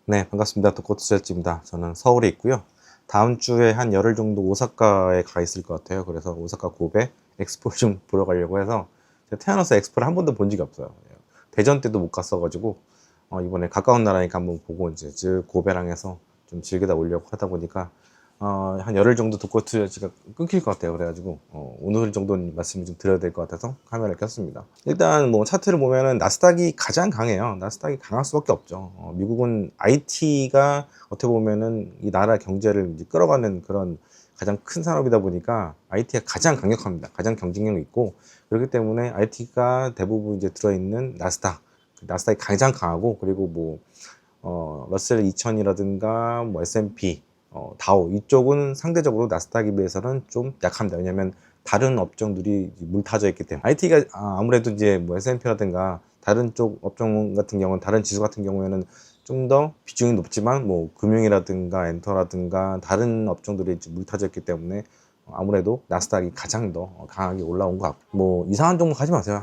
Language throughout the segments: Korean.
네, 반갑습니다. 도코투셀지입니다. 저는 서울에 있고요. 다음 주에 한 열흘 정도 오사카에 가 있을 것 같아요. 그래서 오사카 고베 엑스포 좀 보러 가려고 해서 제가 태어나서 엑스포를 한 번도 본 적이 없어요. 대전 때도 못 갔어가지고 이번에 가까운 나라니까 한번 보고 이제 즉 고베랑 해서 좀 즐기다 오려고 하다 보니까 한 열흘 정도 도코투셀지가 끊길 것 같아요. 그래가지고 오늘 정도는 말씀을 좀 드려야 될 것 같아서 카메라를 켰습니다. 일단 뭐 차트를 보면은 나스닥이 가장 강해요. 나스닥이 강할 수밖에 없죠. 미국은 IT가 어떻게 보면은 이 나라 경제를 이제 끌어가는 그런 가장 큰 산업이다 보니까 IT가 가장 강력합니다. 가장 경쟁력이 있고, 그렇기 때문에 IT가 대부분 이제 들어있는 나스닥, 나스닥이 가장 강하고, 그리고 뭐 러셀 2000이라든가 뭐 S&P, 다우 이쪽은 상대적으로 나스닥에 비해서는 좀 약합니다. 왜냐하면 다른 업종들이 물타져 있기 때문에 IT가 아무래도 이제 뭐 S&P라든가 다른 쪽 업종 같은 경우는, 다른 지수 같은 경우에는 좀 더 비중이 높지만 뭐 금융이라든가 엔터라든가 다른 업종들이 물타져 있기 때문에 아무래도 나스닥이 가장 더 강하게 올라온 것 같고, 뭐 이상한 종목 하지 마세요.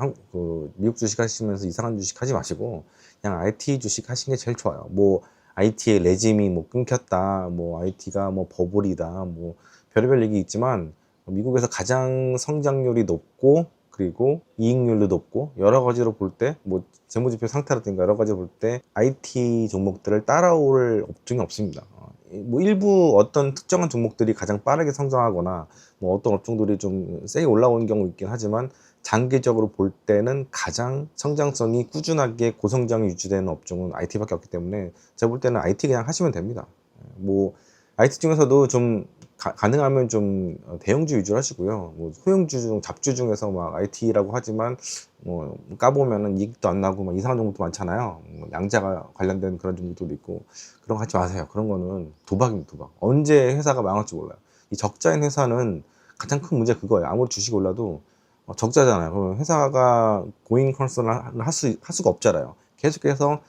미국 주식 하시면서 이상한 주식 하지 마시고 그냥 IT 주식 하시는 게 제일 좋아요. 뭐 IT의 레짐이 뭐 끊겼다, 뭐 IT가 뭐 버블이다, 뭐 별의별 얘기 있지만 미국에서 가장 성장률이 높고 그리고 이익률도 높고 여러 가지로 볼 때 뭐 재무제표 상태라든가 여러 가지로 볼 때 IT 종목들을 따라올 업종이 없습니다. 뭐 일부 어떤 특정한 종목들이 가장 빠르게 성장하거나 뭐 어떤 업종들이 좀 세게 올라오는 경우 있긴 하지만 장기적으로 볼 때는 가장 성장성이 꾸준하게 고성장이 유지되는 업종은 IT밖에 없기 때문에 제가 볼 때는 IT 그냥 하시면 됩니다. 뭐 IT 중에서도 좀 가능하면 좀 대형주 위주로 하시고요. 뭐 소형주 중 잡주 중에서 막 IT라고 하지만 뭐 까보면은 이익도 안 나고 막 이상한 종목도 많잖아요. 뭐 양자가 관련된 그런 종목들도 있고, 그런 거 하지 마세요. 그런 거는 도박입니다, 도박. 언제 회사가 망할지 몰라요. 이 적자인 회사는 가장 큰 문제가 그거예요. 아무리 주식이 올라도 적자잖아요. 그러면 회사가 고잉 컨설을 할 수가 없잖아요. 계속해서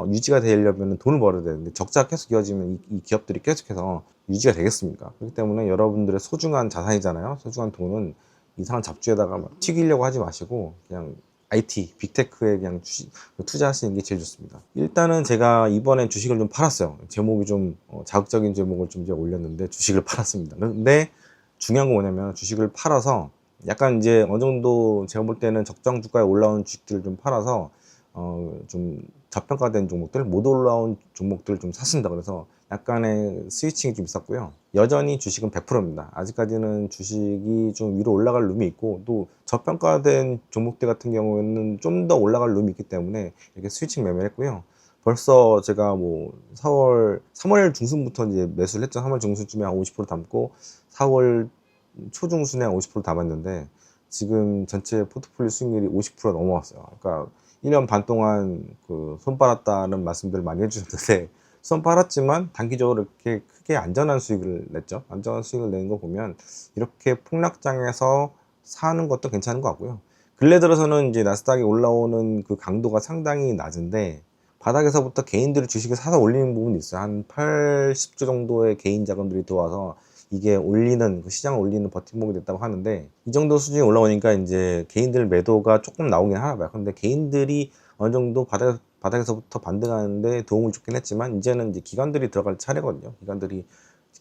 유지가 되려면 돈을 벌어야 되는데 적자가 계속 이어지면 이 기업들이 계속해서 유지가 되겠습니까? 그렇기 때문에 여러분들의 소중한 자산이잖아요. 소중한 돈은 이상한 잡주에다가 막 튀기려고 하지 마시고 그냥 IT, 빅테크에 그냥 투자하시는 게 제일 좋습니다. 일단은 제가 이번에 주식을 좀 팔았어요. 제목이 좀 자극적인 제목을 좀 이제 올렸는데 주식을 팔았습니다. 근데 중요한 건 뭐냐면 주식을 팔아서 약간 이제 어느 정도 제가 볼 때는 적정 주가에 올라온 주식들을 좀 팔아서 좀 저평가된 종목들, 못 올라온 종목들을 좀 샀습니다. 그래서 약간의 스위칭이 좀 있었고요. 여전히 주식은 100%입니다. 아직까지는 주식이 좀 위로 올라갈 룸이 있고, 또 저평가된 종목들 같은 경우에는 좀 더 올라갈 룸이 있기 때문에 이렇게 스위칭 매매를 했고요. 벌써 제가 뭐 3월 중순부터 이제 매수를 했죠. 3월 중순쯤에 한 50% 담고 4월 초중순에 한 50% 담았는데 지금 전체 포트폴리오 수익률이 50% 넘어왔어요. 그러니까 1년 반 동안 손 빨았다는 말씀들을 많이 해주셨는데 손 빨았지만 단기적으로 이렇게 크게 안전한 수익을 냈죠. 안전한 수익을 내는 거 보면 이렇게 폭락장에서 사는 것도 괜찮은 것 같고요. 근래 들어서는 이제 나스닥이 올라오는 그 강도가 상당히 낮은데 바닥에서부터 개인들이 주식을 사서 올리는 부분이 있어요. 한 80조 정도의 개인 자금들이 들어와서 이게 올리는, 그 시장을 올리는 버팀목이 됐다고 하는데, 이 정도 수준이 올라오니까 이제 개인들 매도가 조금 나오긴 하나 봐요. 근데 개인들이 어느 정도 바닥에서부터 반등하는데 도움을 주긴 했지만 이제는 이제 기관들이 들어갈 차례거든요.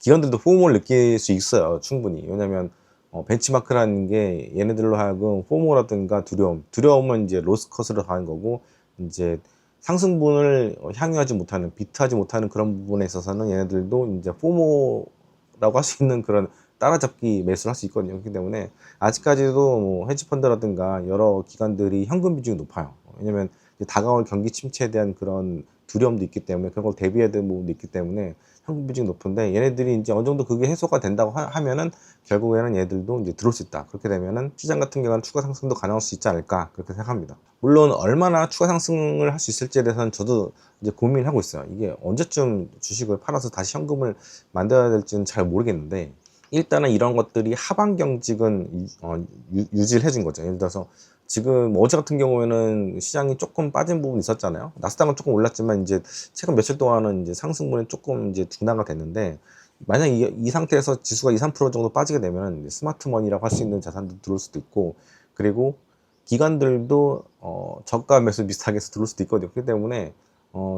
기관들도 포모를 느낄 수 있어요, 충분히. 왜냐면 벤치마크라는 게 얘네들로 하여금 포모라든가 두려움은 이제 로스컷으로 가는 거고, 이제 상승분을 향유하지 못하는, 비트하지 못하는 그런 부분에 있어서는 얘네들도 이제 포모라고 할 수 있는 그런 따라잡기 매수를 할 수 있거든요. 그렇기 때문에 아직까지도 뭐 헤지펀드라든가 여러 기관들이 현금 비중이 높아요. 왜냐면 다가올 경기 침체에 대한 그런 두려움도 있기 때문에, 그런 걸 대비해야 되는 부분도 있기 때문에 현금 비중이 높은데, 얘네들이 이제 어느 정도 그게 해소가 된다고 하면은 결국에는 얘들도 이제 들어올 수 있다. 그렇게 되면은 시장 같은 경우는 추가 상승도 가능할 수 있지 않을까, 그렇게 생각합니다. 물론 얼마나 추가 상승을 할 수 있을지에 대해서는 저도 이제 고민을 하고 있어요. 이게 언제쯤 주식을 팔아서 다시 현금을 만들어야 될지는 잘 모르겠는데, 일단은 이런 것들이 하반 경직은 유지를 해준 거죠. 예를 들어서 지금 어제 같은 경우에는 시장이 조금 빠진 부분이 있었잖아요. 나스닥은 조금 올랐지만 이제 최근 며칠 동안은 이제 상승분이 조금 이제 둔화가 됐는데, 만약 이 상태에서 지수가 2, 3% 정도 빠지게 되면 스마트머니라고 할 수 있는 자산도 들어올 수도 있고, 그리고 기관들도 저가 매수 비슷하게 해서 들어올 수도 있거든요. 그렇기 때문에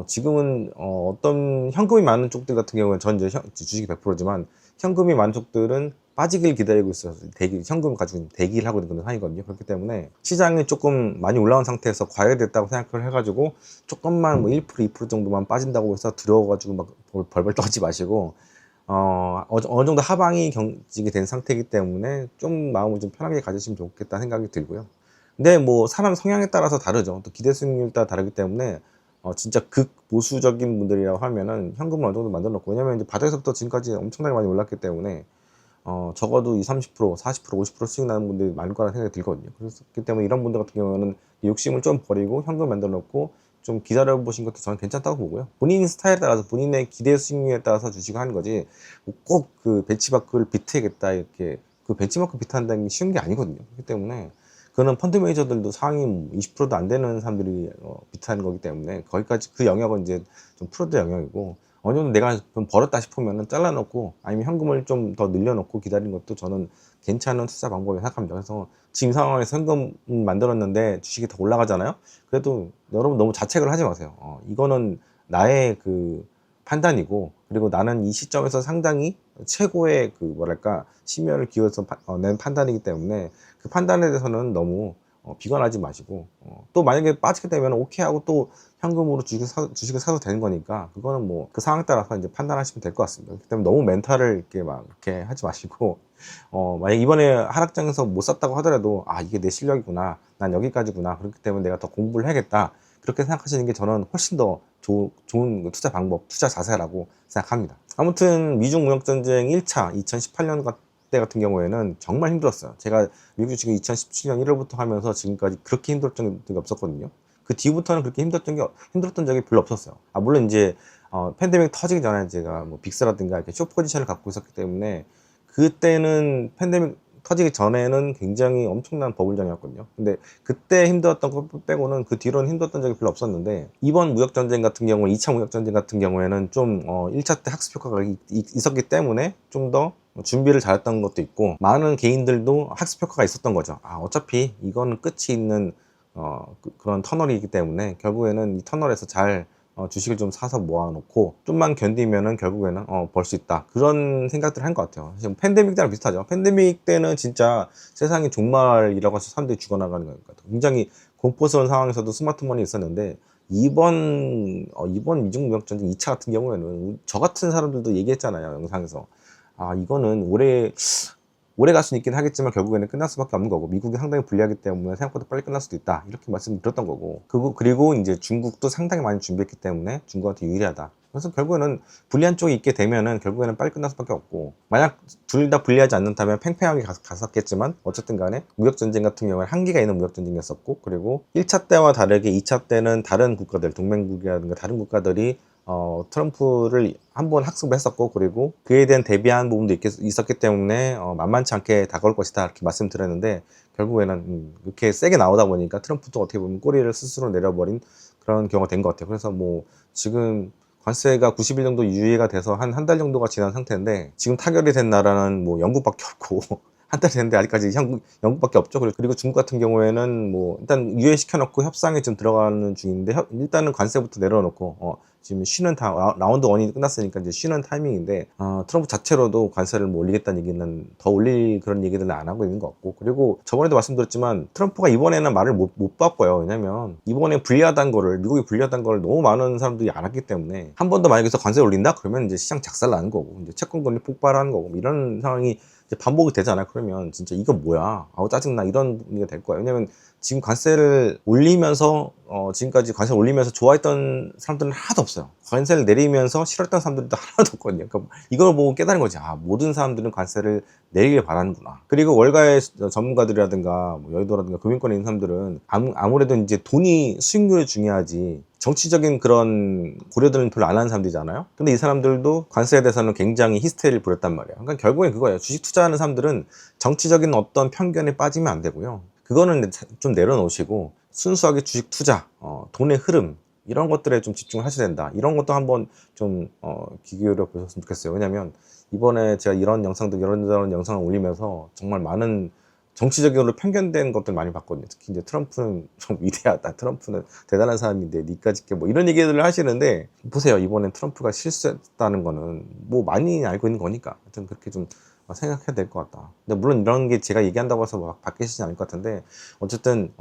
지금은 어떤 현금이 많은 쪽들 같은 경우는 전 이제 주식이 100%지만 현금이 많은 쪽들은 빠지길 기다리고 있어서 현금 가지고 대기를 하고 있는 상황이거든요. 그렇기 때문에 시장이 조금 많이 올라온 상태에서 과열됐다고 생각을 해가지고 조금만 뭐 1%, 2% 정도만 빠진다고 해서 두려워가지고 막 벌벌 떨지 마시고 어느 정도 하방이 경직이 된 상태이기 때문에 좀 마음을 좀 편하게 가지시면 좋겠다 생각이 들고요. 근데 뭐 사람 성향에 따라서 다르죠. 또 기대 수익률 따라 다르기 때문에 진짜 극보수적인 분들이라고 하면은 현금을 어느 정도 만들어 놓고, 왜냐면 이제 바닥에서부터 지금까지 엄청나게 많이 올랐기 때문에 적어도 20, 30%, 40%, 50% 수익 나는 분들이 많을 거라는 생각이 들거든요. 그렇기 때문에 이런 분들 같은 경우는 욕심을 좀 버리고 현금 만들어 놓고 좀 기다려 보신 것도 저는 괜찮다고 보고요. 본인 스타일에 따라서, 본인의 기대 수익률에 따라서 주식을 하는 거지, 꼭 그 벤치마크를 비트해야겠다 이렇게 그 벤치마크 비트한다는 게 쉬운 게 아니거든요. 그렇기 때문에 그거는 펀드 매니저들도 상위 20%도 안 되는 사람들이 비트하는 거기 때문에 거기까지 그 영역은 이제 좀 프로들 영역이고, 어느 정도 내가 좀 벌었다 싶으면은 잘라놓고 아니면 현금을 좀 더 늘려놓고 기다리는 것도 저는 괜찮은 투자 방법이라고 생각합니다. 그래서 지금 상황에서 현금 만들었는데 주식이 더 올라가잖아요. 그래도 여러분 너무 자책을 하지 마세요. 이거는 나의 그 판단이고, 그리고 나는 이 시점에서 상당히 최고의 그 뭐랄까 심혈을 기울여서 낸 판단이기 때문에 그 판단에 대해서는 너무 비관하지 마시고, 또 만약에 빠지게 되면 오케이 하고 또 현금으로 주식을 사도 되는 거니까 그거는 뭐 그 상황에 따라서 이제 판단하시면 될 것 같습니다. 그렇기 때문에 너무 멘탈을 이렇게 막 이렇게 하지 마시고, 만약 이번에 하락장에서 못 샀다고 하더라도 이게 내 실력이구나, 난 여기까지구나, 그렇기 때문에 내가 더 공부를 해야겠다, 그렇게 생각하시는 게 저는 훨씬 더 좋은 투자 방법, 투자 자세라고 생각합니다. 아무튼 미중 무역전쟁 1차 2018년 때 같은 경우에는 정말 힘들었어요. 제가 미국 주식을 2017년 1월부터 하면서 지금까지 그렇게 힘들었던 적이 없었거든요. 그 뒤부터는 그렇게 힘들었던 적이 별로 없었어요. 물론 이제 팬데믹 터지기 전에 제가 뭐 빅스라든가 이렇게 숏 포지션을 갖고 있었기 때문에 그때는 팬데믹 터지기 전에는 굉장히 엄청난 버블장이었거든요. 근데 그때 힘들었던 것 빼고는 그 뒤로는 힘들었던 적이 별로 없었는데, 이번 무역전쟁 같은 경우, 2차 무역전쟁 같은 경우에는 좀 1차 때 학습 효과가 있었기 때문에 좀 더 준비를 잘했던 것도 있고, 많은 개인들도 학습 효과가 있었던 거죠. 어차피 이거는 끝이 있는 그런 터널이기 때문에 결국에는 이 터널에서 잘 주식을 좀 사서 모아놓고 좀만 견디면은 결국에는 벌 수 있다, 그런 생각들을 한 것 같아요. 지금 팬데믹 때랑 비슷하죠. 팬데믹 때는 진짜 세상이 종말이라고 해서 사람들이 죽어나가는 것 같아요. 굉장히 공포스러운 상황에서도 스마트머니 있었는데, 이번 미중 무역전쟁 2차 같은 경우에는 저 같은 사람들도 얘기했잖아요, 영상에서. 이거는 오래 갈 수는 있긴 하겠지만 결국에는 끝날 수밖에 없는 거고, 미국이 상당히 불리하기 때문에 생각보다 빨리 끝날 수도 있다, 이렇게 말씀드렸던 거고, 그리고 이제 중국도 상당히 많이 준비했기 때문에 중국한테 유리하다. 그래서 결국에는 불리한 쪽이 있게 되면은 결국에는 빨리 끝날 수밖에 없고, 만약 둘 다 불리하지 않는다면 팽팽하게 갔었겠지만, 어쨌든 간에 무역전쟁 같은 경우는 한계가 있는 무역전쟁이었었고, 그리고 1차 때와 다르게 2차 때는 다른 국가들, 동맹국이라든가 다른 국가들이 트럼프를 한번 학습했었고, 그리고 그에 대한 대비한 부분도 있었기 때문에 만만치 않게 다가올 것이다, 이렇게 말씀드렸는데, 결국에는 이렇게 세게 나오다 보니까 트럼프도 어떻게 보면 꼬리를 스스로 내려버린 그런 경우가 된 것 같아요. 그래서 뭐 지금 관세가 90일 정도 유예가 돼서 한 달 정도가 지난 상태인데, 지금 타결이 된 나라는 뭐 영국밖에 없고 한 달이 됐는데 아직까지 영국밖에 없죠. 그리고 중국 같은 경우에는 뭐 일단 유예시켜놓고 협상에 좀 들어가는 중인데, 일단은 관세부터 내려놓고 지금 쉬는 라운드 1이 끝났으니까 이제 쉬는 타이밍인데, 트럼프 자체로도 관세를 뭐 올리겠다는 얘기는, 더 올릴 그런 얘기들은 안 하고 있는 것 같고, 그리고 저번에도 말씀드렸지만 트럼프가 이번에는 말을 못 바꿔요. 왜냐면 이번에 불리하다는 거를, 미국이 불리하다는 걸 너무 많은 사람들이 알았기 때문에, 한 번 더 만약에 관세를 올린다 그러면 이제 시장 작살나는 거고, 이제 채권금리 폭발하는 거고, 이런 상황이 이제 반복이 되잖아요. 그러면 진짜 이거 뭐야, 짜증나, 이런 분위기가 될 거예요. 왜냐면 지금 관세를 올리면서 지금까지 관세를 올리면서 좋아했던 사람들은 하나도 없어요. 관세를 내리면서 싫었던 사람들도 하나도 없거든요. 그러니까 이걸 보고 깨달은 거지. 모든 사람들은 관세를 내리길 바라는구나. 그리고 월가의 전문가들이라든가 뭐 여의도라든가 금융권에 있는 사람들은 아무래도 이제 돈이, 수익률이 중요하지 정치적인 그런 고려들은 별로 안 하는 사람들이잖아요. 근데 이 사람들도 관세에 대해서는 굉장히 히스테리를 부렸단 말이에요. 그러니까 결국엔 그거예요. 주식 투자하는 사람들은 정치적인 어떤 편견에 빠지면 안 되고요. 그거는 좀 내려놓으시고 순수하게 주식 투자, 돈의 흐름, 이런 것들에 좀 집중을 하셔야 된다. 이런 것도 한번 좀 귀 기울여 보셨으면 좋겠어요. 왜냐면 이번에 제가 이런 영상을 올리면서 정말 많은 정치적으로 편견된 것들 많이 봤거든요. 특히 이제 트럼프는 좀 위대하다. 트럼프는 대단한 사람인데 니까짓 게 뭐 이런 얘기들을 하시는데, 보세요. 이번엔 트럼프가 실수했다는 거는 뭐 많이 알고 있는 거니까. 하여튼 그렇게 좀 생각해야 될 것 같다. 근데 물론 이런 게 제가 얘기한다고 해서 막 바뀌시지 않을 것 같은데, 어쨌든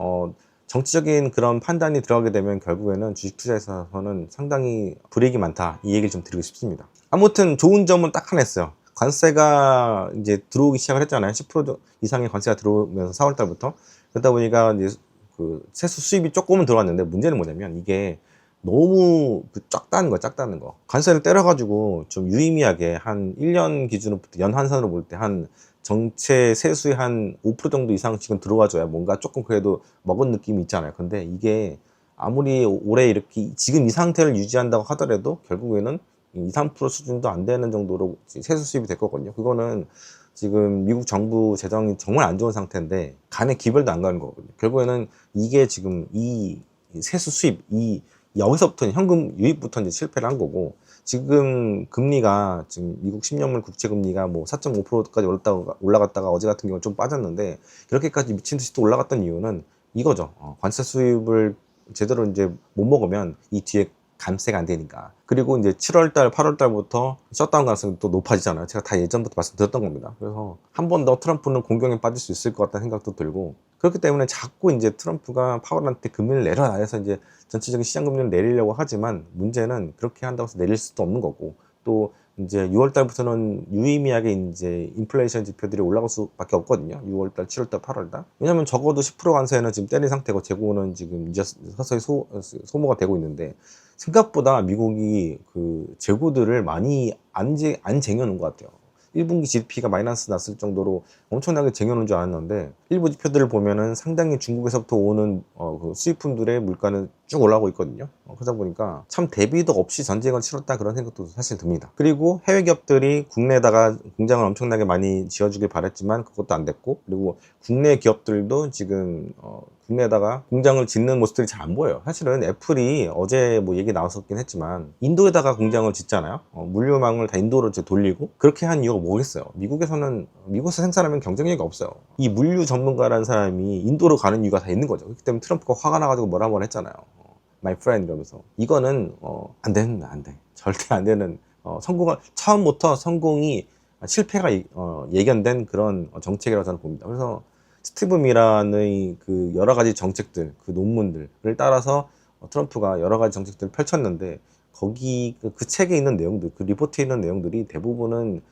정치적인 그런 판단이 들어가게 되면 결국에는 주식 투자에서는 상당히 불이익이 많다. 이 얘기를 좀 드리고 싶습니다. 아무튼 좋은 점은 딱 하나 있어요. 관세가 이제 들어오기 시작을 했잖아요. 10% 이상의 관세가 들어오면서 4월 달부터. 그러다 보니까 이제 그 세수 수입이 조금은 들어왔는데, 문제는 뭐냐면 이게 너무 작다는 거야, 작다는 거. 관세를 때려가지고 좀 유의미하게 한 1년 기준으로부터 연환선으로 볼 때 한 정체 세수의 한 5% 정도 이상씩은 들어와줘야 뭔가 조금 그래도 먹은 느낌이 있잖아요. 근데 이게 아무리 올해 이렇게 지금 이 상태를 유지한다고 하더라도 결국에는 2, 3% 수준도 안 되는 정도로 세수 수입이 될 거거든요. 그거는 지금 미국 정부 재정이 정말 안 좋은 상태인데 간에 기별도 안 가는 거거든요. 결국에는 이게 지금 이 세수 수입, 여기서부터 현금 유입부터 이제 실패를 한 거고, 지금 금리가 지금 미국 10년물 국채 금리가 뭐 4.5%까지 올라갔다가 어제 같은 경우는 좀 빠졌는데, 그렇게까지 미친 듯이 또 올라갔던 이유는 이거죠. 관세 수입을 제대로 이제 못 먹으면 이 뒤에 감세가 안 되니까. 그리고 이제 7월달, 8월달부터 셧다운 가능성이 또 높아지잖아요. 제가 다 예전부터 말씀드렸던 겁니다. 그래서 한 번 더 트럼프는 공경에 빠질 수 있을 것 같다는 생각도 들고, 그렇기 때문에 자꾸 이제 트럼프가 파월한테 금리를 내려라 해서 이제 전체적인 시장 금리를 내리려고 하지만, 문제는 그렇게 한다고 해서 내릴 수도 없는 거고, 또 이제 6월 달부터는 유의미하게 이제 인플레이션 지표들이 올라갈 수밖에 없거든요. 6월 달, 7월 달, 8월 달. 왜냐면 적어도 10% 관세는 지금 때린 상태고, 재고는 지금 이제 서서히 소모가 되고 있는데, 생각보다 미국이 그 재고들을 많이 안 쟁여놓은 것 같아요. 1분기 GDP가 마이너스 났을 정도로 엄청나게 쟁여놓은 줄 알았는데, 일부 지표들을 보면은 상당히 중국에서부터 오는 그 수입품들의 물가는 쭉 올라오고 있거든요. 그러다 보니까 참 대비도 없이 전쟁을 치렀다, 그런 생각도 사실 듭니다. 그리고 해외 기업들이 국내에다가 공장을 엄청나게 많이 지어주길 바랬지만 그것도 안 됐고, 그리고 국내 기업들도 지금 국내에다가 공장을 짓는 모습들이 잘 안 보여요. 사실은 애플이 어제 뭐 얘기 나왔었긴 했지만 인도에다가 공장을 짓잖아요. 물류망을 다 인도로 이제 돌리고, 그렇게 한 이유가 뭐겠어요? 미국에서 생산하면 경쟁력이 없어요. 이 물류 전문가라는 사람이 인도로 가는 이유가 다 있는 거죠. 그렇기 때문에 트럼프가 화가 나가지고 뭐라 한 번 했잖아요. My friend 이러면서. 이거는 안 됩니다. 안 돼. 절대 안 되는, 처음부터 성공이 실패가 예견된 그런 정책이라고 저는 봅니다. 그래서 스티브 미란의 그 여러 가지 정책들, 그 논문들을 따라서 트럼프가 여러 가지 정책들을 펼쳤는데, 거기 그 책에 있는 내용들, 그 리포트에 있는 내용들이 대부분은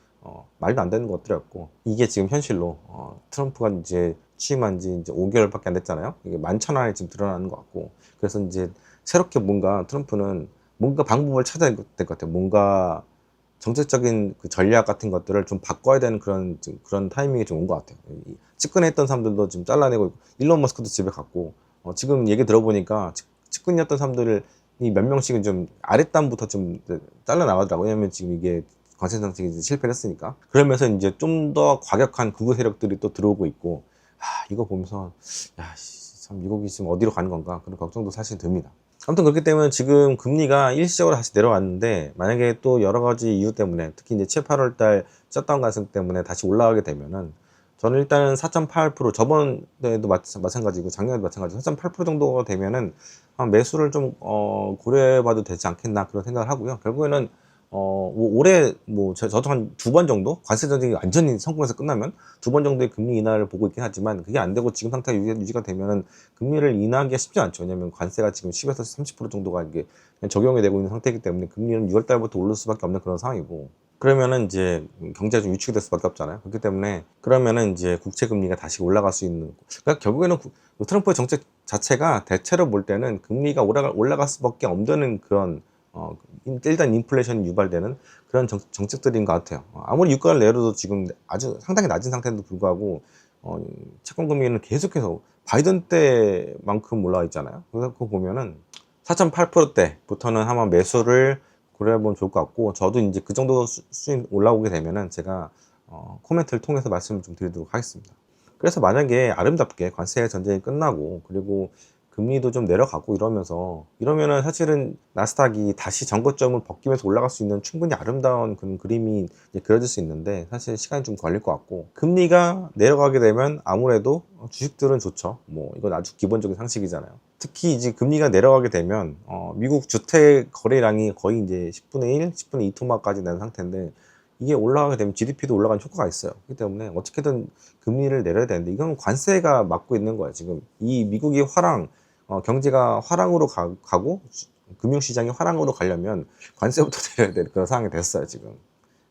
말도 안 되는 것들이었고, 이게 지금 현실로 트럼프가 이제 취임한 지 이제 5개월밖에 안 됐잖아요. 이게 만천하에 지금 드러나는 것 같고, 그래서 이제 새롭게 뭔가 트럼프는 뭔가 방법을 찾아야 될 것 같아요. 뭔가 정책적인 그 전략 같은 것들을 좀 바꿔야 되는 그런 타이밍이 좀 온 것 같아요. 측근했던 사람들도 지금 잘라내고 있고, 일론 머스크도 집에 갔고, 지금 얘기 들어보니까 측근이었던 사람들을 몇 명씩은 좀 아랫단부터 좀 잘라나가더라고요. 왜냐면 지금 이게 관세 정책이 실패를 했으니까. 그러면서 이제 좀 더 과격한 극우 세력들이 또 들어오고 있고, 이거 보면서 참 미국이 지금 어디로 가는 건가, 그런 걱정도 사실 듭니다. 아무튼 그렇기 때문에 지금 금리가 일시적으로 다시 내려왔는데, 만약에 또 여러 가지 이유 때문에, 특히 이제 7, 8월 달 셧다운 가능 때문에 다시 올라가게 되면은, 저는 일단은 4.8%, 저번에도 마찬가지고 작년에도 마찬가지고 4.8% 정도가 되면은 매수를 좀 고려해봐도 되지 않겠나, 그런 생각을 하고요. 결국에는 올해 저도 한 2번 정도 관세 전쟁이 완전히 성공해서 끝나면 2번 정도의 금리 인하를 보고 있긴 하지만, 그게 안 되고 지금 상태가 유지가 되면은 금리를 인하하기가 쉽지 않죠. 왜냐면 관세가 지금 10에서 30% 정도가 이게 적용이 되고 있는 상태이기 때문에 금리는 6월 달부터 오를 수밖에 없는 그런 상황이고, 그러면은 이제 경제가 좀 위축이 될 수밖에 없잖아요. 그렇기 때문에 그러면은 이제 국채 금리가 다시 올라갈 수 있는, 그러니까 결국에는 트럼프의 정책 자체가 대체로 볼 때는 금리가 올라갈 수밖에 없는 그런 일단 인플레이션이 유발되는 그런 정책들인 것 같아요. 아무리 유가를 내려도 지금 아주 상당히 낮은 상태에도 불구하고 채권 금리는 계속해서 바이든 때만큼 올라와 있잖아요. 그래서 그거 보면은 4.8%대부터는 아마 매수를 고려해보면 좋을 것 같고, 저도 이제 그 정도 수익 올라오게 되면은 제가 코멘트를 통해서 말씀을 좀 드리도록 하겠습니다. 그래서 만약에 아름답게 관세 전쟁이 끝나고, 그리고 금리도 좀 내려가고 이러면은 사실은 나스닥이 다시 전고점을 벗기면서 올라갈 수 있는 충분히 아름다운 그런 그림이 이제 그려질 수 있는데, 사실 시간이 좀 걸릴 것 같고, 금리가 내려가게 되면 아무래도 주식들은 좋죠. 뭐 이건 아주 기본적인 상식이잖아요. 특히 이제 금리가 내려가게 되면 미국 주택 거래량이 거의 이제 10분의 1, 10분의 2 토막까지 난 상태인데, 이게 올라가게 되면 GDP도 올라가는 효과가 있어요. 그렇기 때문에 어떻게든 금리를 내려야 되는데, 이건 관세가 막고 있는 거예요. 지금 이 미국이 경제가 화랑으로 가고 금융시장이 화랑으로 가려면 관세부터 내려야 되는 그런 상황이 됐어요, 지금.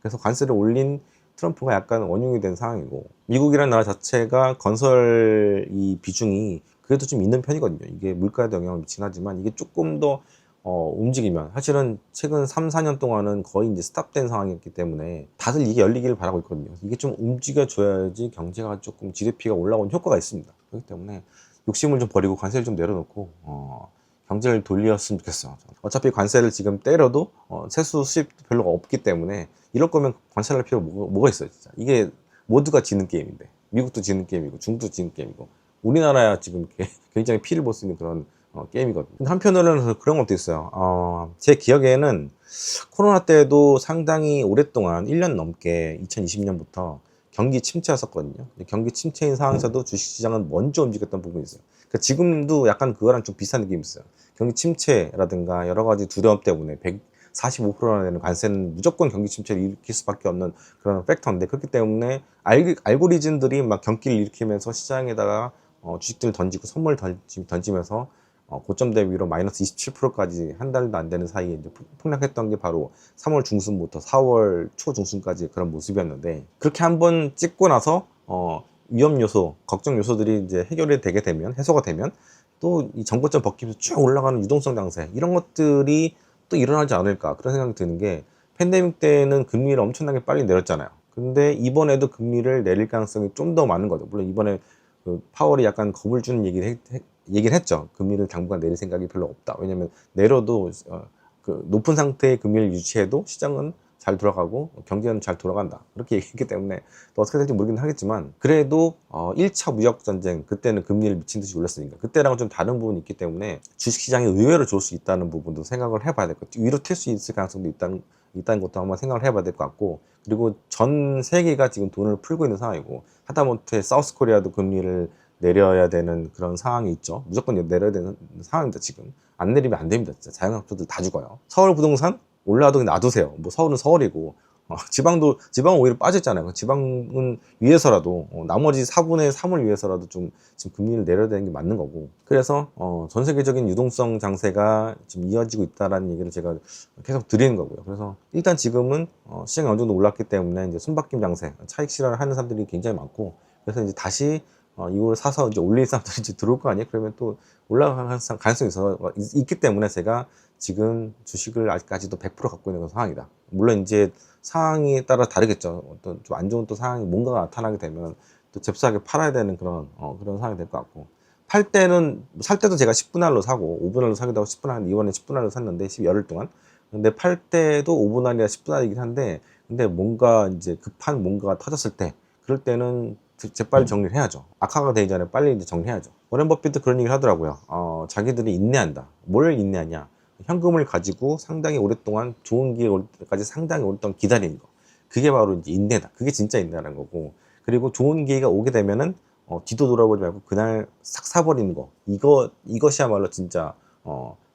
그래서 관세를 올린 트럼프가 약간 원흉이 된 상황이고, 미국이라는 나라 자체가 건설 이 비중이 그래도 좀 있는 편이거든요. 이게 물가에도 영향을 미치긴 하지만, 이게 조금 더 움직이면, 사실은 최근 3, 4년 동안은 거의 이제 스탑된 상황이었기 때문에 다들 이게 열리기를 바라고 있거든요. 이게 좀 움직여줘야지 경제가 조금 GDP가 올라오는 효과가 있습니다. 그렇기 때문에 욕심을 좀 버리고 관세를 좀 내려놓고 경제를 돌렸으면 좋겠어요. 어차피 관세를 지금 때려도 세수 수입도 별로 없기 때문에, 이럴 거면 관세를 할 필요가 뭐가 있어요, 진짜. 이게 모두가 지는 게임인데, 미국도 지는 게임이고 중국도 지는 게임이고, 우리나라야 지금 굉장히 피를 볼 수 있는 그런 게임이거든요. 근데 한편으로는 그런 것도 있어요. 제 기억에는 코로나 때도 상당히 오랫동안 1년 넘게 2020년부터 경기 침체였었거든요. 경기 침체인 상황에서도 주식시장은 먼저 움직였던 부분이 있어요. 그러니까 지금도 약간 그거랑 좀 비슷한 느낌이 있어요. 경기 침체라든가 여러 가지 두려움 때문에 145%나 되는 관세는 무조건 경기 침체를 일으킬 수밖에 없는 그런 팩터인데, 그렇기 때문에 알고리즘들이 막 경기를 일으키면서 시장에다가 주식들을 던지고 선물 던지면서 고점 대비로 마이너스 27%까지 한 달도 안 되는 사이에 이제 폭락했던 게 바로 3월 중순부터 4월 초 중순까지 그런 모습이었는데, 그렇게 한번 찍고 나서 위험 요소, 걱정 요소들이 이제 해결이 되게 되면, 해소가 되면, 또 이 정고점 벗기면서 쭉 올라가는 유동성 장세, 이런 것들이 또 일어나지 않을까, 그런 생각이 드는 게, 팬데믹 때는 금리를 엄청나게 빨리 내렸잖아요. 근데 이번에도 금리를 내릴 가능성이 좀 더 많은 거죠. 물론 이번에 그 파월이 약간 겁을 주는 얘기를 했죠. 금리를 당분간 내릴 생각이 별로 없다. 왜냐면 내려도 그 높은 상태의 금리를 유지해도 시장은 잘 돌아가고 경제는 잘 돌아간다, 그렇게 얘기했기 때문에 또 어떻게 될지 모르긴 하겠지만, 그래도 1차 무역전쟁 그때는 금리를 미친 듯이 올렸으니까 그때랑은 좀 다른 부분이 있기 때문에 주식시장이 의외로 좋을 수 있다는 부분도 생각을 해봐야 될 것 같아요. 위로 튈 수 있을 가능성도 있다는 것도 한번 생각을 해봐야 될 것 같고, 그리고 전 세계가 지금 돈을 풀고 있는 상황이고, 하다못해 사우스 코리아도 금리를 내려야 되는 그런 상황이 있죠. 무조건 내려야 되는 상황입니다. 지금 안 내리면 안 됩니다. 진짜 자영업자들 다 죽어요. 서울 부동산 올라도 그냥 놔두세요. 뭐 서울은 서울이고, 지방은 오히려 빠졌잖아요. 지방은 위해서라도 나머지 4분의 3을 위해서라도 좀 지금 금리를 내려야 되는 게 맞는 거고, 그래서 전 세계적인 유동성 장세가 지금 이어지고 있다라는 얘기를 제가 계속 드리는 거고요. 그래서 일단 지금은 시장이 어느 정도 올랐기 때문에 이제 손바뀜 장세, 차익 실현을 하는 사람들이 굉장히 많고, 그래서 이제 다시 이걸 사서 이제 올릴 사람들이 이제 들어올 거 아니에요? 그러면 또 올라갈 가능성이 있기 때문에, 제가 지금 주식을 아직까지도 100% 갖고 있는 상황이다. 물론 이제 상황에 따라 다르겠죠. 어떤 좀 안 좋은 또 상황이 뭔가가 나타나게 되면 또 잽싸게 팔아야 되는 그런 상황이 될 것 같고, 살 때도 제가 10분할로 사고 5분할로 사기도 하고 10분할, 이번에 10분할로 샀는데 열흘 동안. 근데 팔 때도 5분할이나 10분할이긴 한데, 근데 뭔가 이제 급한 뭔가가 터졌을 때, 그럴 때는 재빨리 정리를 해야죠. 악화가 되기 전에 빨리 이제 정리해야죠. 워렌 버핏도 그런 얘기를 하더라고요. 자기들이 인내한다. 뭘 인내하냐? 현금을 가지고 상당히 오랫동안 좋은 기회 올 때까지 상당히 오랫동안 기다리는 거. 그게 바로 이제 인내다. 그게 진짜 인내라는 거고. 그리고 좋은 기회가 오게 되면은 뒤도 돌아보지 말고 그날 싹 사버리는 거. 이것이야말로 진짜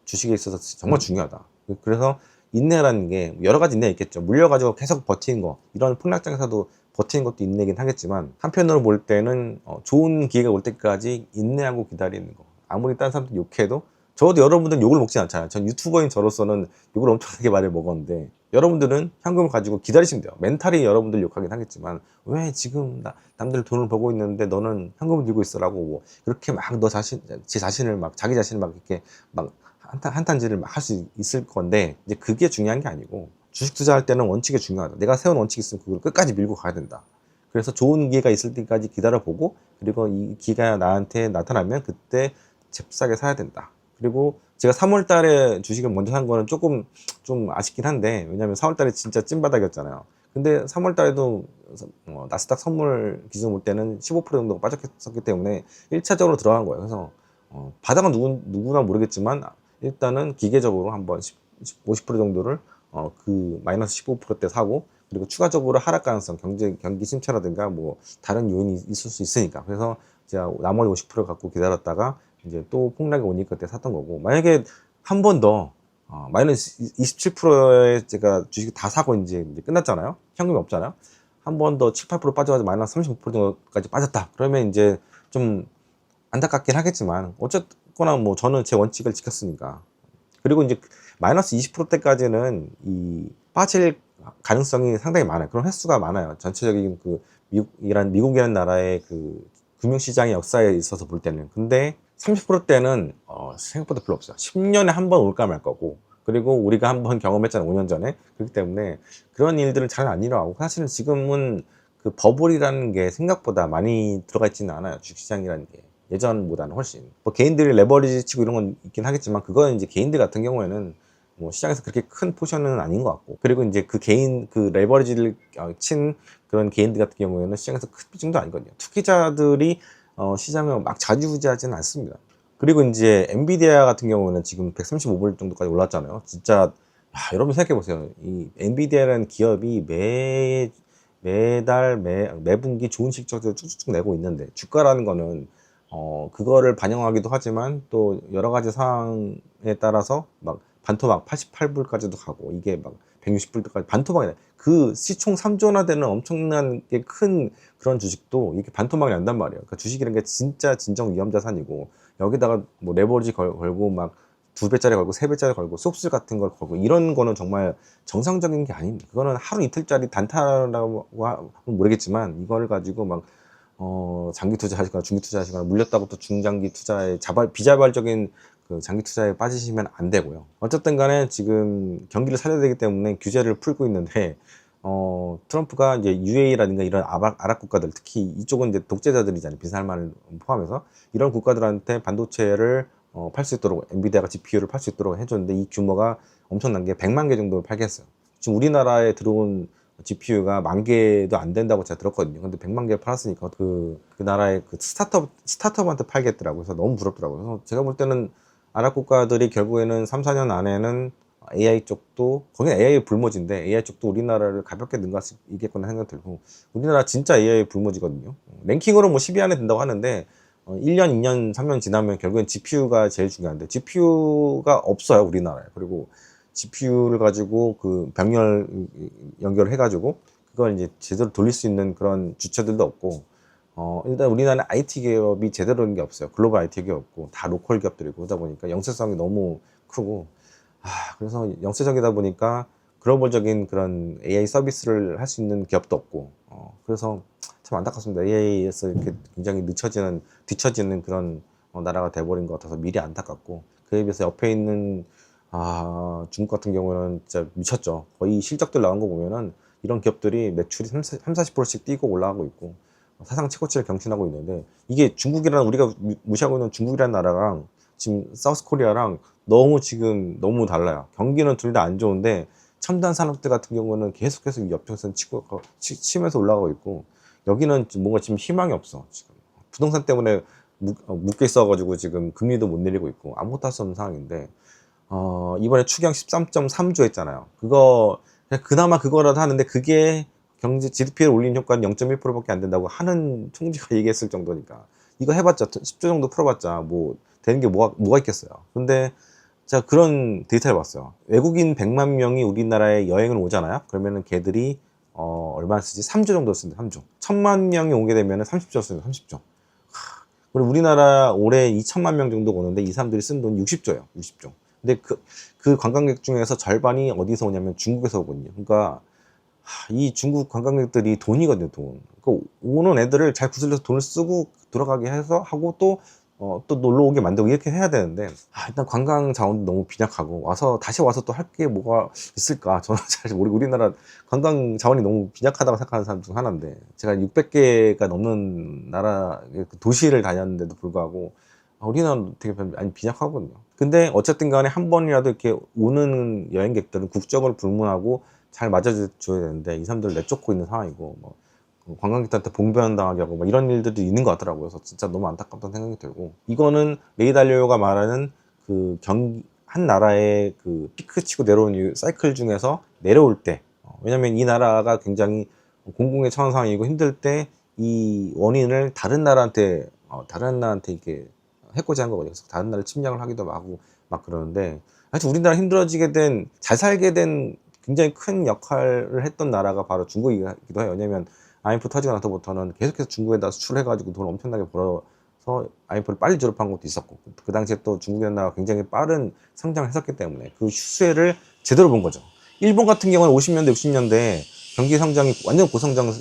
주식에 있어서 정말 중요하다. 그래서 인내라는 게 여러 가지 인내가 있겠죠. 물려가지고 계속 버티는 거. 이런 폭락장에서도 버티는 것도 인내긴 하겠지만, 한편으로 볼 때는 좋은 기회가 올 때까지 인내하고 기다리는 거. 아무리 딴 사람들 욕해도, 저도 여러분들은 욕을 먹지 않잖아요. 전 유튜버인 저로서는 욕을 엄청나게 많이 먹었는데, 여러분들은 현금을 가지고 기다리시면 돼요. 멘탈이 여러분들 욕하긴 하겠지만, 왜 지금 남들 돈을 벌고 있는데 너는 현금을 들고 있어라고 뭐 그렇게 막 자기 자신을 막 이렇게 막 한탄질을 막 할 수 있을 건데, 이제 그게 중요한 게 아니고, 주식 투자할 때는 원칙이 중요하다. 내가 세운 원칙이 있으면 그걸 끝까지 밀고 가야 된다. 그래서 좋은 기회가 있을 때까지 기다려보고, 그리고 이 기회가 나한테 나타나면 그때 잽싸게 사야 된다. 그리고 제가 3월 달에 주식을 먼저 산 거는 조금 좀 아쉽긴 한데, 왜냐면 4월 달에 진짜 찐바닥이었잖아요. 근데 3월 달에도 나스닥 선물 기준 볼 때는 15% 정도가 빠졌기 때문에 1차적으로 들어간 거예요. 그래서 바닥은 누구나 모르겠지만 일단은 기계적으로 한번 50% 정도를 그 마이너스 15%대 사고, 그리고 추가적으로 하락 가능성, 경기 침체라든가 뭐 다른 요인이 있을 수 있으니까, 그래서 제가 나머지 50% 갖고 기다렸다가 이제 또 폭락이 오니까 그때 샀던 거고, 만약에 한 번 더 마이너스 27%에 제가 주식 다 사고 이제 끝났잖아요. 현금이 없잖아요. 한 번 더 7, 8% 빠져가지고 마이너스 35% 정도까지 빠졌다. 그러면 이제 좀 안타깝긴 하겠지만 어쨌거나 뭐 저는 제 원칙을 지켰으니까. 그리고 이제 마이너스 20%대까지는 이 빠질 가능성이 상당히 많아요. 그런 횟수가 많아요. 전체적인 그 미국이라는 나라의 그 금융시장의 역사에 있어서 볼 때는. 근데 30%대는 생각보다 별로 없어요. 10년에 한 번 올까 말 거고, 그리고 우리가 한 번 경험했잖아요, 5년 전에. 그렇기 때문에 그런 일들은 잘 안 일어나고, 사실은 지금은 그 버블이라는 게 생각보다 많이 들어가 있지는 않아요, 주식시장이라는 게. 예전보다는 훨씬. 뭐 개인들이 레버리지 치고 이런 건 있긴 하겠지만, 그거는 이제 개인들 같은 경우에는 뭐 시장에서 그렇게 큰 포션은 아닌 것 같고, 그리고 이제 그 개인 그 레버리지를 친 그런 개인들 같은 경우에는 시장에서 큰 비중도 아니거든요. 투기자들이 시장을 막 좌지우지하지는 않습니다. 그리고 이제 엔비디아 같은 경우는 지금 135불 정도까지 올랐잖아요. 진짜 여러분 생각해 보세요. 이 엔비디아라는 기업이 매달 매분기 좋은 실적을 쭉쭉 내고 있는데, 주가라는 거는 그거를 반영하기도 하지만 또 여러 가지 상황에 따라서 막 반토막 88불까지도 가고, 이게 막 160불까지 반토막이 나요. 그 시총 3조나 되는 엄청난 게 큰 그런 주식도 이렇게 반토막이 난단 말이에요. 그러니까 주식이라는 게 진짜 진정 위험 자산이고, 여기다가 뭐 레버리지 걸고 막 2배짜리 걸고 3배짜리 걸고 속수 같은 걸 걸고, 이런 거는 정말 정상적인 게 아닙니다. 그거는 하루 이틀짜리 단타라고 하면 모르겠지만, 이걸 가지고 막 장기 투자하시거나 중기 투자하시거나, 물렸다고 또 중장기 투자에 비자발적인 그 장기 투자에 빠지시면 안 되고요. 어쨌든 간에 지금 경기를 살려야 되기 때문에 규제를 풀고 있는데, 트럼프가 이제 UAE라든가 이런 아랍 국가들, 특히 이쪽은 이제 독재자들이잖아요. 빈살만을 포함해서 이런 국가들한테 반도체를 팔 수 있도록, 엔비디아가 GPU를 팔 수 있도록 해줬는데, 이 규모가 엄청난 게 100만 개 정도를 팔겠어요. 지금 우리나라에 들어온 GPU가 10,000개도 안 된다고 제가 들었거든요. 근데 100만 개 팔았으니까 그 나라의 그 스타트업한테 팔겠더라고요. 그래서 너무 부럽더라고요. 그래서 제가 볼 때는 아랍 국가들이 결국에는 3, 4년 안에는 AI 쪽도, 거기는 AI 불모지인데 AI 쪽도 우리나라를 가볍게 능가할 수 있겠구나 생각 들고, 우리나라 진짜 AI 불모지거든요. 랭킹으로 뭐 10위 안에 든다고 하는데 1년, 2년, 3년 지나면 결국엔 GPU가 제일 중요한데, GPU가 없어요, 우리나라에. 그리고 GPU를 가지고 그 병렬 연결을 해가지고 그걸 이제 제대로 돌릴 수 있는 그런 주체들도 없고, 일단 우리나라는 IT 기업이 제대로 된 게 없어요. 글로벌 IT 기업 없고 다 로컬 기업들이고, 그러다 보니까 영세성이 너무 크고, 그래서 영세적이다 보니까 글로벌적인 그런 AI 서비스를 할 수 있는 기업도 없고, 그래서 참 안타깝습니다. AI에서 이렇게 굉장히 뒤처지는 그런 나라가 돼버린 것 같아서 미리 안타깝고, 그에 비해서 옆에 있는 중국 같은 경우는 진짜 미쳤죠. 거의 실적들 나온 거 보면은 이런 기업들이 매출이 30-40%씩 뛰고 올라가고 있고, 사상 최고치를 경신하고 있는데, 이게 중국이라는, 우리가 무시하고 있는 중국이라는 나라랑 지금 사우스 코리아랑 지금 너무 달라요. 경기는 둘 다 안 좋은데 첨단 산업들 같은 경우는 계속해서 옆쪽에서 치면서 올라가고 있고, 여기는 뭔가 지금 희망이 없어. 지금 부동산 때문에 묶여 있어가지고 지금 금리도 못 내리고 있고 아무것도 할 수 없는 상황인데, 이번에 추경 13.3조 했잖아요. 그나마 그거라도 하는데, 그게 경제 GDP를 올리는 효과는 0.1%밖에 안 된다고 하는 총재가 얘기했을 정도니까, 이거 해봤자 10조 정도 풀어봤자 뭐 되는 게 뭐가 있겠어요. 근데 제가 그런 데이터를 봤어요. 외국인 100만 명이 우리나라에 여행을 오잖아요. 그러면은 걔들이 얼마 쓰지? 3조 정도 쓴다. 3조. 1,000만 명이 오게 되면은 30조 쓰는 30조. 그리고 우리나라 올해 2천만 명 정도 오는데 이 사람들이 쓴 돈이 60조예요. 60조. 근데 그 관광객 중에서 절반이 어디서 오냐면 중국에서 오거든요. 그러니까 이 중국 관광객들이 돈이거든요, 돈. 그러니까 오는 애들을 잘 구슬려서 돈을 쓰고 돌아가게 해서 하고, 또 놀러 오게 만들고 이렇게 해야 되는데, 일단 관광 자원도 너무 빈약하고, 다시 와서 또 할 게 뭐가 있을까? 저는 사실 우리나라 관광 자원이 너무 빈약하다고 생각하는 사람 중 하나인데, 제가 600개가 넘는 나라 도시를 다녔는데도 불구하고 우리나라는 되게 많이 빈약하거든요. 근데 어쨌든 간에 한 번이라도 이렇게 오는 여행객들은 국적을 불문하고 잘 맞아줘야 되는데, 이 사람들 내쫓고 있는 상황이고, 뭐 관광객들한테 봉변당하게 하고 막 이런 일들도 있는 것 같더라고요. 그래서 진짜 너무 안타깝다는 생각이 들고, 이거는 레이 달리오가 말하는 그 한 나라의 그 피크 치고 내려오는 이 사이클 중에서 내려올 때, 왜냐면 이 나라가 굉장히 공공의 처한 상황이고 힘들 때 이 원인을 다른 나라한테 이렇게 해코지 한 거거든요. 그래서 다른 나라를 침략을 하기도 하고 막 그러는데, 사실 우리나라 힘들어지게 된, 잘 살게 된 굉장히 큰 역할을 했던 나라가 바로 중국이기도 해요. 왜냐면 IMF 터지고 나서부터는 계속해서 중국에다 수출해가지고 돈을 엄청나게 벌어서 IMF를 빨리 졸업한 것도 있었고, 그 당시에 또 중국이라는 나라가 굉장히 빠른 성장을 했었기 때문에 그 수혜를 제대로 본 거죠. 일본 같은 경우는 50년대, 60년대 경기 성장이 완전 고성장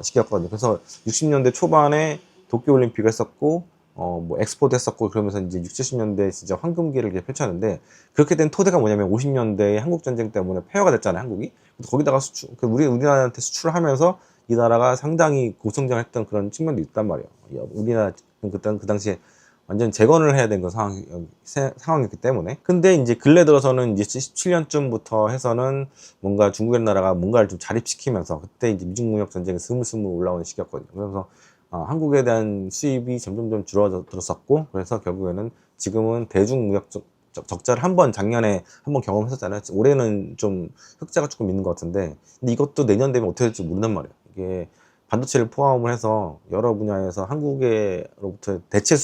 시기였거든요. 그래서 60년대 초반에 도쿄올림픽을 했었고, 뭐 엑스포도 했었고, 그러면서 이제 60, 70년대 진짜 황금기를 이렇게 펼쳤는데, 그렇게 된 토대가 뭐냐면 50년대에 한국전쟁 때문에 폐허가 됐잖아요, 한국이. 거기다가 우리나라한테 수출을 하면서 이 나라가 상당히 고성장했던 그런 측면도 있단 말이에요. 우리나라 그 당시에 완전 재건을 해야 되는 상황이었기 때문에. 근데 이제 근래 들어서는 이제 77년쯤부터 해서는 뭔가 중국의 나라가 뭔가를 좀 자립시키면서, 그때 이제 미중무역 전쟁이 스물스물 올라오는 시기였거든요. 그래서 한국에 대한 수입이 점점점 줄어들었었고, 그래서 결국에는 지금은 대중무역 적자를 작년에 한번 경험했었잖아요. 올해는 좀 흑자가 조금 있는 것 같은데, 근데 이것도 내년 되면 어떻게 될지 모른단 말이에요. 이게 반도체를 포함을 해서 여러 분야에서 한국으로부터 대체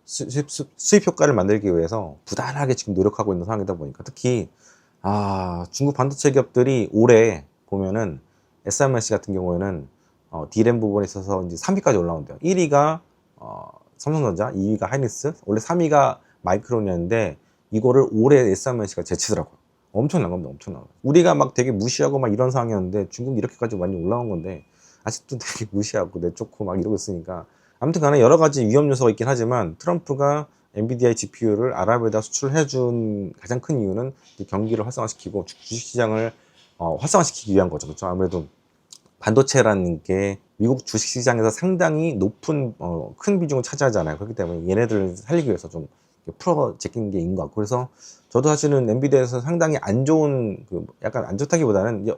수입 효과를 만들기 위해서 부단하게 지금 노력하고 있는 상황이다 보니까, 특히 중국 반도체 기업들이 올해 보면은 SMIC 같은 경우에는 D램 부분에 있어서 이제 3위까지 올라온대요. 1위가 삼성전자, 2위가 하이닉스, 원래 3위가 마이크론이었는데 이거를 올해 SMIC가 제치더라고요. 엄청난 겁니다. 엄청난 거. 우리가 막 되게 무시하고 막 이런 상황이었는데 중국이 이렇게까지 많이 올라온 건데 아직도 되게 무시하고 내쫓고 막 이러고 있으니까, 아무튼 간에 여러 가지 위험 요소가 있긴 하지만, 트럼프가 엔비디아 GPU를 아랍에다 수출해 준 가장 큰 이유는 경기를 활성화시키고 주식시장을 활성화시키기 위한 거죠. 그렇죠? 아무래도 반도체라는 게 미국 주식시장에서 상당히 높은 큰 비중을 차지하잖아요. 그렇기 때문에 얘네들을 살리기 위해서 좀 풀어 제낀 게 있는 것 같고, 그래서 저도 사실은 엔비디아에서 상당히 안 좋은, 약간 안 좋다기보다는 이제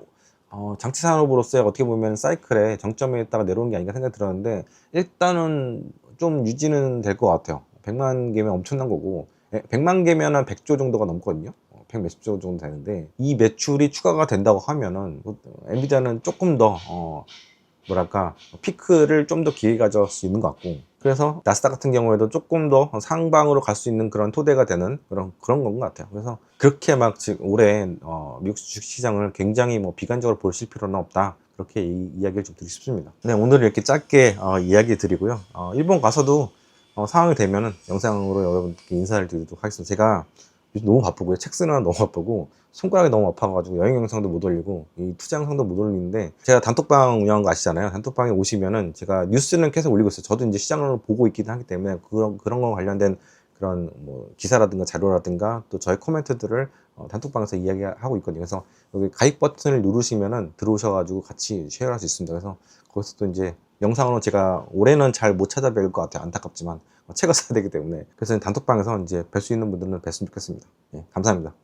장치 산업으로서의 어떻게 보면 사이클의 정점에 있다가 내려오는 게 아닌가 생각이 들었는데, 일단은 좀 유지는 될 것 같아요. 100만 개면 엄청난 거고, 100만 개면 한 100조 정도가 넘거든요. 100 몇십 조 정도 되는데, 이 매출이 추가가 된다고 하면은 엔비디아는 조금 더 뭐랄까 피크를 좀 더 길게 가져갈 수 있는 것 같고, 그래서 나스닥 같은 경우에도 조금 더 상방으로 갈 수 있는 그런 토대가 되는 그런 건 것 같아요. 그래서 그렇게 막 지금 올해 미국 주식시장을 굉장히 뭐 비관적으로 보실 필요는 없다, 그렇게 이야기를 좀 드리고 싶습니다. 네, 오늘 이렇게 짧게 이야기 드리고요. 일본 가서도 상황이 되면은 영상으로 여러분께 인사를 드리도록 하겠습니다. 제가 요즘 너무 바쁘고요. 책 쓰느라 너무 바쁘고 손가락이 너무 아파가지고 여행 영상도 못 올리고 이 투자 영상도 못 올리는데, 제가 단톡방 운영하는 거 아시잖아요. 단톡방에 오시면은 제가 뉴스는 계속 올리고 있어요. 저도 이제 시장을 보고 있긴 하기 때문에 그런 거 관련된 그런 뭐 기사라든가 자료라든가 또 저의 코멘트들을 단톡방에서 이야기하고 있거든요. 그래서 여기 가입 버튼을 누르시면은 들어오셔가지고 같이 쉐어할 수 있습니다. 그래서 거기서 또 이제 영상으로 제가 올해는 잘 못 찾아뵐 것 같아요. 안타깝지만 책을 사야 되기 때문에. 그래서 단톡방에서 이제 뵐 수 있는 분들은 뵀으면 좋겠습니다. 예, 감사합니다.